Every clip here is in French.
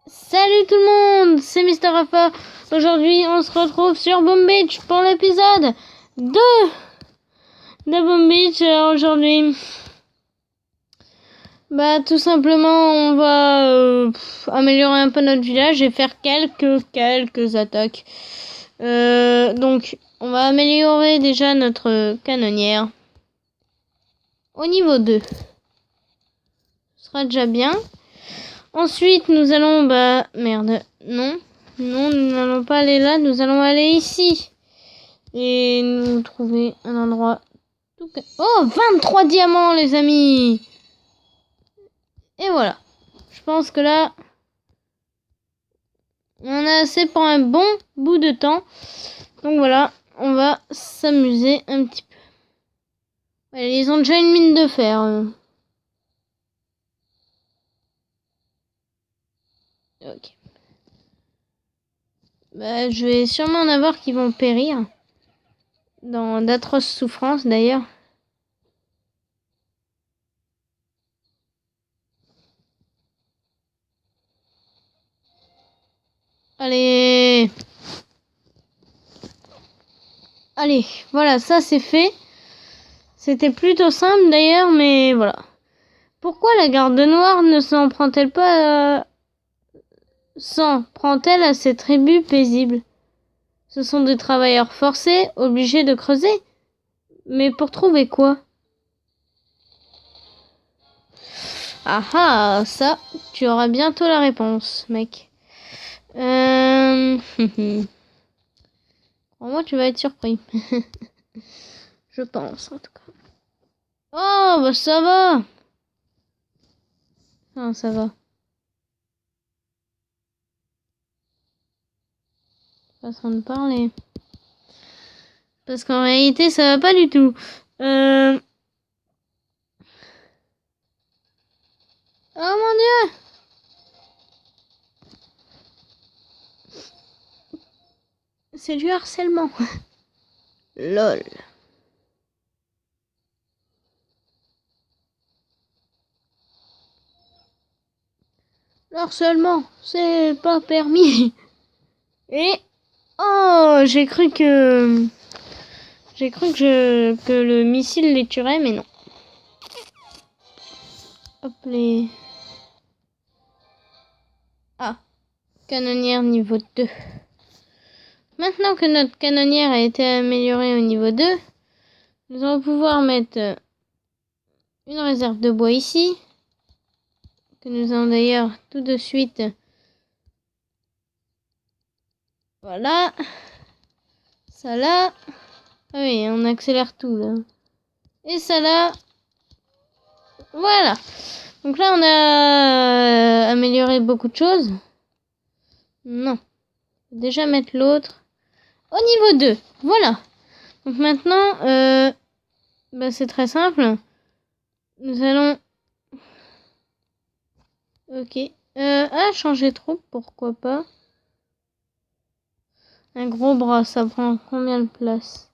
Salut tout le monde, c'est Mister Rafa. Aujourd'hui, on se retrouve sur Boom Beach pour l'épisode 2 de Boom Beach. Aujourd'hui, tout simplement, on va améliorer un peu notre village et faire quelques attaques. Donc, on va améliorer déjà notre canonnière au niveau 2. Ce sera déjà bien. Ensuite, nous allons... Non, nous n'allons pas aller là. Nous allons aller ici. Et nous trouver un endroit... Oh, 23 diamants, les amis. Et voilà. Je pense que là... on a assez pour un bon bout de temps. Donc voilà, on va s'amuser un petit peu. Ouais, ils ont déjà une mine de fer. Ok. Je vais sûrement en avoir qui vont périr. Dans d'atroces souffrances d'ailleurs. Allez, voilà, ça c'est fait. C'était plutôt simple d'ailleurs, mais voilà. Pourquoi la garde noire ne s'en prend-elle pas prend-elle à ces tribus paisibles? Ce sont des travailleurs forcés, obligés de creuser. Mais pour trouver quoi? Ah ah, ça, tu auras bientôt la réponse, mec. Moi, tu vas être surpris. Je pense, en tout cas. Oh, ça va. Ah, ça va. Façon de parler. Parce qu'en réalité, ça va pas du tout. Oh mon Dieu! C'est du harcèlement. Lol. Le harcèlement, c'est pas permis. Et... oh, j'ai cru que le missile les tuerait, mais non. Hop les... ah, canonnière niveau 2. Maintenant que notre canonnière a été améliorée au niveau 2, nous allons pouvoir mettre une réserve de bois ici, que nous allons d'ailleurs tout de suite... voilà. Ça là... ah oui, on accélère tout là. Et ça là... voilà. Donc là, on a amélioré beaucoup de choses. Non. Faut déjà mettre l'autre au niveau 2. Voilà. Donc maintenant, c'est très simple. Nous allons... ok. Changer de troupe, pourquoi pas. Un gros bras, ça prend combien de place?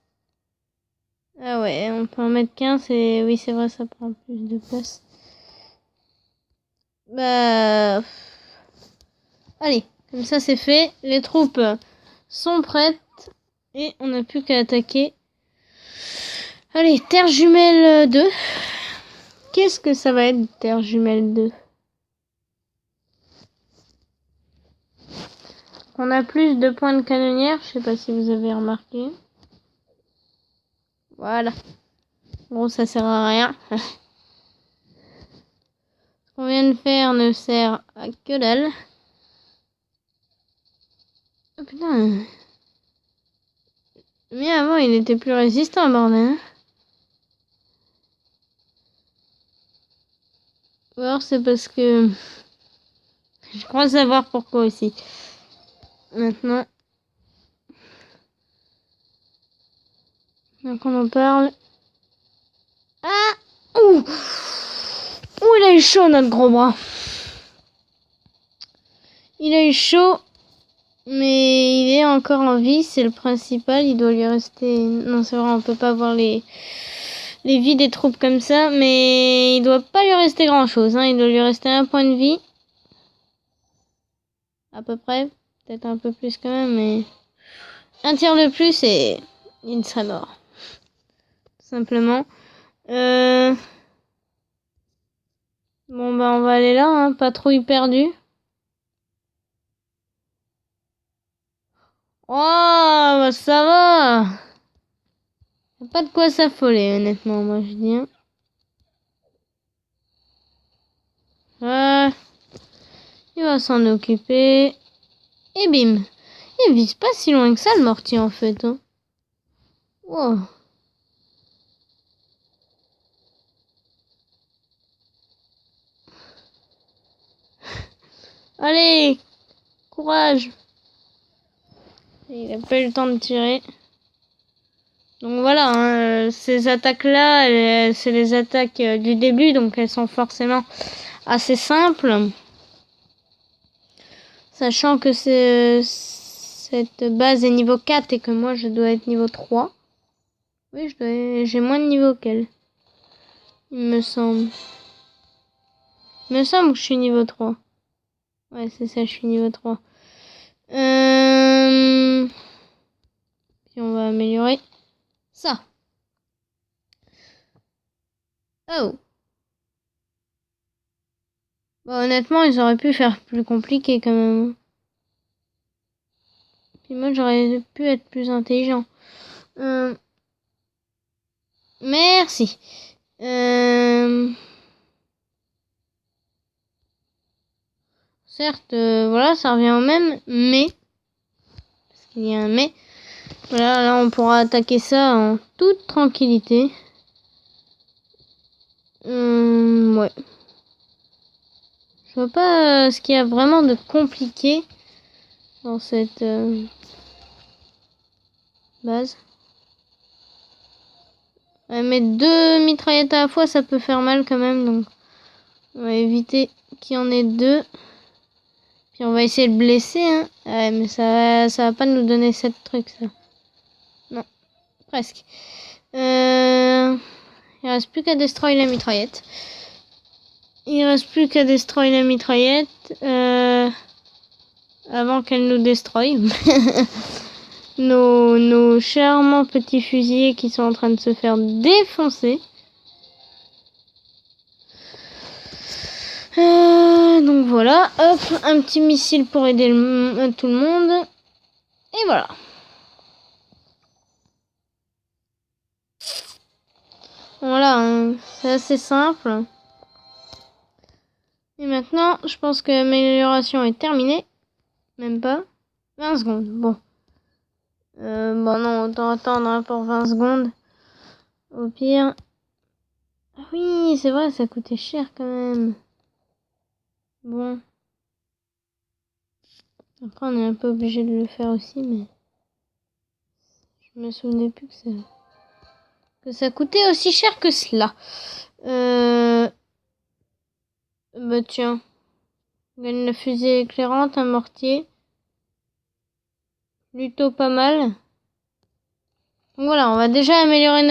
Ah ouais, on peut en mettre 15 et... oui, c'est vrai, ça prend plus de place. Allez, comme ça c'est fait. Les troupes sont prêtes. Et on n'a plus qu'à attaquer. Allez, Terre Jumelle 2. Qu'est-ce que ça va être, Terre Jumelle 2? On a plus de points de canonnière. Je sais pas si vous avez remarqué. Voilà. Bon, ça sert à rien. Ce qu'on vient de faire ne sert à que dalle. Oh putain. Mais avant, il était plus résistant, bordel. Ou alors c'est parce que... je crois savoir pourquoi aussi. Maintenant. Donc on en parle. Ah! Ouh! Ouh, il a eu chaud, notre gros bras. Il a eu chaud. Mais il est encore en vie, c'est le principal. Il doit lui rester... non, c'est vrai, on peut pas voir les vies des troupes comme ça. Mais il doit pas lui rester grand chose. Il doit lui rester un point de vie. À peu près. Peut-être un peu plus quand même, mais... Un tir de plus et il serait mort. Tout simplement. Bon, bah, on va aller là, hein. Patrouille perdue. Oh, bah, ça va. Y a pas de quoi s'affoler, honnêtement, moi, je dis. Hein. Il va s'en occuper. Et bim. Il vise pas si loin que ça, le mortier, en fait. Hein. Wow. Allez, courage. Il a pas eu le temps de tirer. Donc voilà, hein, ces attaques-là, c'est les attaques du début, donc elles sont forcément assez simples. Sachant que cette base est niveau 4 et que moi je dois être niveau 3. Oui, j'ai moins de niveau qu'elle. Il me semble. Il me semble que je suis niveau 3. Ouais, c'est ça, je suis niveau 3. Puis on va améliorer ça. Oh. Bah, honnêtement, ils auraient pu faire plus compliqué quand même. Puis moi, j'aurais pu être plus intelligent. Merci. Certes, voilà, ça revient au même, mais... Parce qu'il y a un mais. Voilà, là, on pourra attaquer ça en toute tranquillité. Ouais. Je vois pas ce qu'il y a vraiment de compliqué dans cette base. Ouais, mais 2 mitraillettes à la fois, ça peut faire mal quand même, donc on va éviter qu'il y en ait 2. Puis on va essayer de blesser, hein. Ouais, mais ça va pas nous donner 7 trucs, ça. Non, presque. Il reste plus qu'à destroy la mitraillette. Il reste plus qu'à destroy la mitraillette avant qu'elle nous destroy. nos charmants petits fusiliers qui sont en train de se faire défoncer. Donc voilà, hop, un petit missile pour aider tout le monde. Et voilà. Voilà, hein, c'est assez simple. Et maintenant, je pense que l'amélioration est terminée. Même pas. 20 secondes, bon. Bon non, autant attendre pour 20 secondes. Au pire. Ah oui, c'est vrai, ça coûtait cher quand même. Bon. Après, on est un peu obligé de le faire aussi, mais... Je me souvenais plus que ça coûtait aussi cher que cela. Bah tiens. Une fusée éclairante, un mortier. Plutôt pas mal. Donc voilà, on va déjà améliorer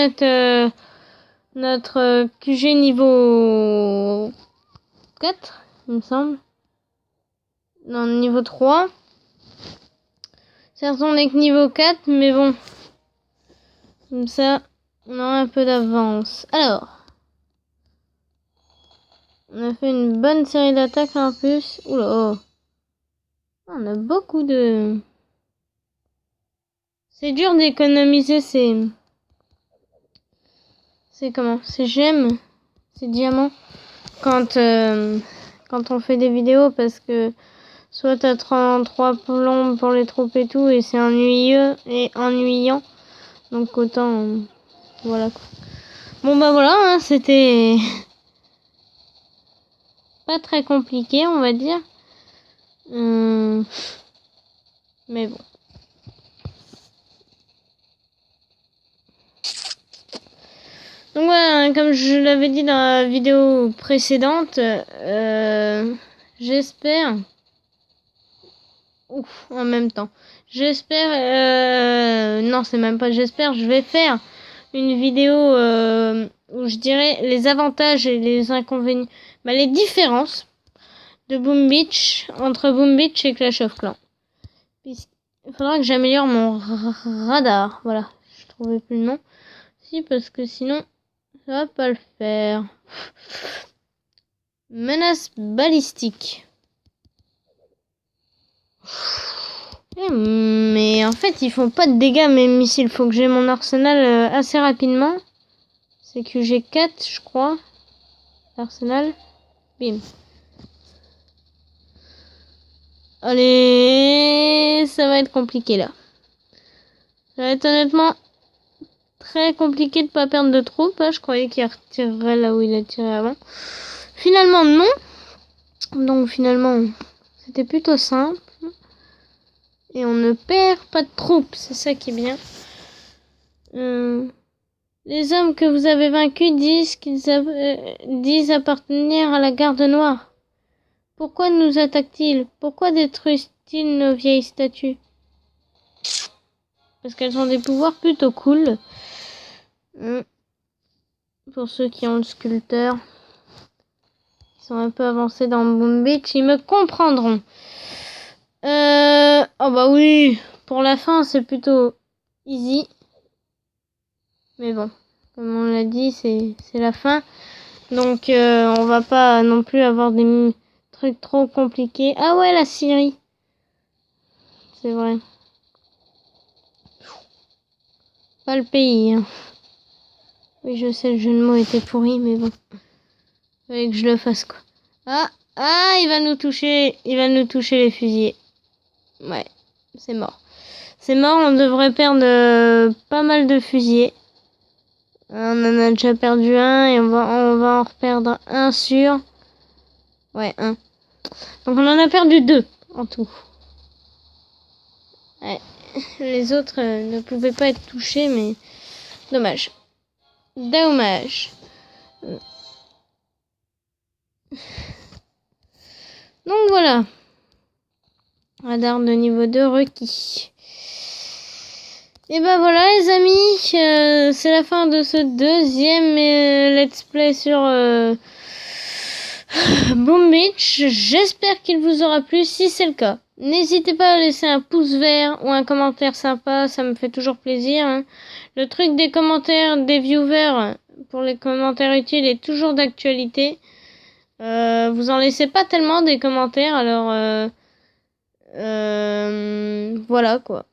notre QG niveau 4, il me semble. Non, niveau 3. Certes, on est que niveau 4, mais bon. Comme ça, on aura un peu d'avance. Alors. On a fait une bonne série d'attaques en plus. Oula. On a beaucoup de... C'est dur d'économiser ces gemmes, ces diamants quand on fait des vidéos, parce que soit t'as 33 plombes pour les troupes et tout, et c'est ennuyeux et ennuyant. Donc autant... voilà quoi. Bon bah voilà, hein, c'était pas très compliqué, on va dire. Mais bon. Donc voilà, comme je l'avais dit dans la vidéo précédente, j'espère... Ouf, en même temps. J'espère... non, c'est même pas j'espère, je vais faire une vidéo où je dirais les avantages et les inconvénients... les différences de Boom Beach, entre Boom Beach et Clash of Clans. Il faudra que j'améliore mon radar. Voilà, je trouvais plus le nom. Si, parce que sinon, ça va pas le faire. Menace balistique. Mais en fait, ils font pas de dégâts, mes missiles. Faut que j'ai mon arsenal assez rapidement. C'est que j'ai 4, je crois. Arsenal. Bim. Allez, ça va être compliqué là. Ça va être honnêtement très compliqué de pas perdre de troupes. Je croyais qu'il retirerait là où il a tiré avant. Finalement, non. Donc finalement, c'était plutôt simple. Et on ne perd pas de troupes. C'est ça qui est bien. Les hommes que vous avez vaincus disent appartenir à la garde noire. Pourquoi nous attaquent-ils? Pourquoi détruisent-ils nos vieilles statues? Parce qu'elles ont des pouvoirs plutôt cool. Pour ceux qui ont le sculpteur, qui sont un peu avancés dans Boom Beach, ils me comprendront. Oh bah oui, pour la fin c'est plutôt easy. Mais bon, comme on l'a dit, c'est la fin. Donc on va pas non plus avoir des trucs trop compliqués. Ah ouais, la Syrie. C'est vrai. Pas le pays. Hein. Oui, je sais, le jeu de mots était pourri, mais bon. Fallait que je le fasse, quoi. Ah, il va nous toucher. Il va nous toucher les fusillés. Ouais, c'est mort. C'est mort, on devrait perdre pas mal de fusillés. On en a déjà perdu un et on va en reperdre un sûr. Ouais, un. Donc on en a perdu 2 en tout. Ouais. Les autres ne pouvaient pas être touchés, mais dommage. Dommage. Donc voilà. Radar de niveau 2 requis. Et ben voilà les amis, c'est la fin de ce deuxième let's play sur Boom Beach. J'espère qu'il vous aura plu. Si c'est le cas, n'hésitez pas à laisser un pouce vert ou un commentaire sympa, ça me fait toujours plaisir. Hein. Le truc des commentaires des viewers pour les commentaires utiles est toujours d'actualité. Vous en laissez pas tellement des commentaires, alors voilà quoi.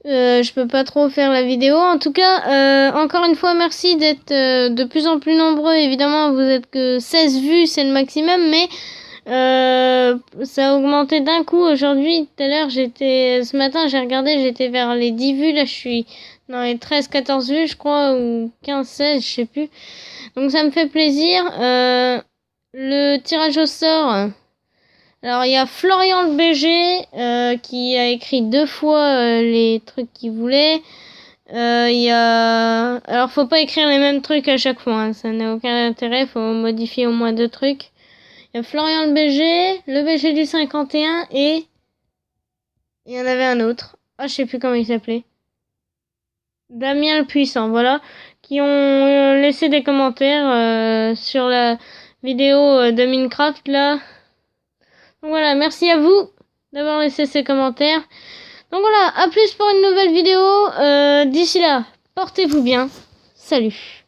Je peux pas trop faire la vidéo. En tout cas, encore une fois, merci d'être de plus en plus nombreux. Évidemment, vous êtes que 16 vues, c'est le maximum, mais ça a augmenté d'un coup. Aujourd'hui, tout à l'heure, ce matin, j'ai regardé, j'étais vers les 10 vues. Là, je suis dans les 13-14 vues, je crois, ou 15-16, je sais plus. Donc, ça me fait plaisir. Le tirage au sort... Alors, il y a Florian le BG qui a écrit 2 fois les trucs qu'il voulait. Il y a... Alors, faut pas écrire les mêmes trucs à chaque fois. Hein. Ça n'a aucun intérêt. Faut modifier au moins 2 trucs. Il y a Florian le BG du 51 et... Il y en avait un autre. Ah, je sais plus comment il s'appelait. Damien le Puissant, voilà. Qui ont laissé des commentaires sur la vidéo de Minecraft, là. Donc voilà, merci à vous d'avoir laissé ces commentaires. Donc voilà, à plus pour une nouvelle vidéo. D'ici là, portez-vous bien. Salut.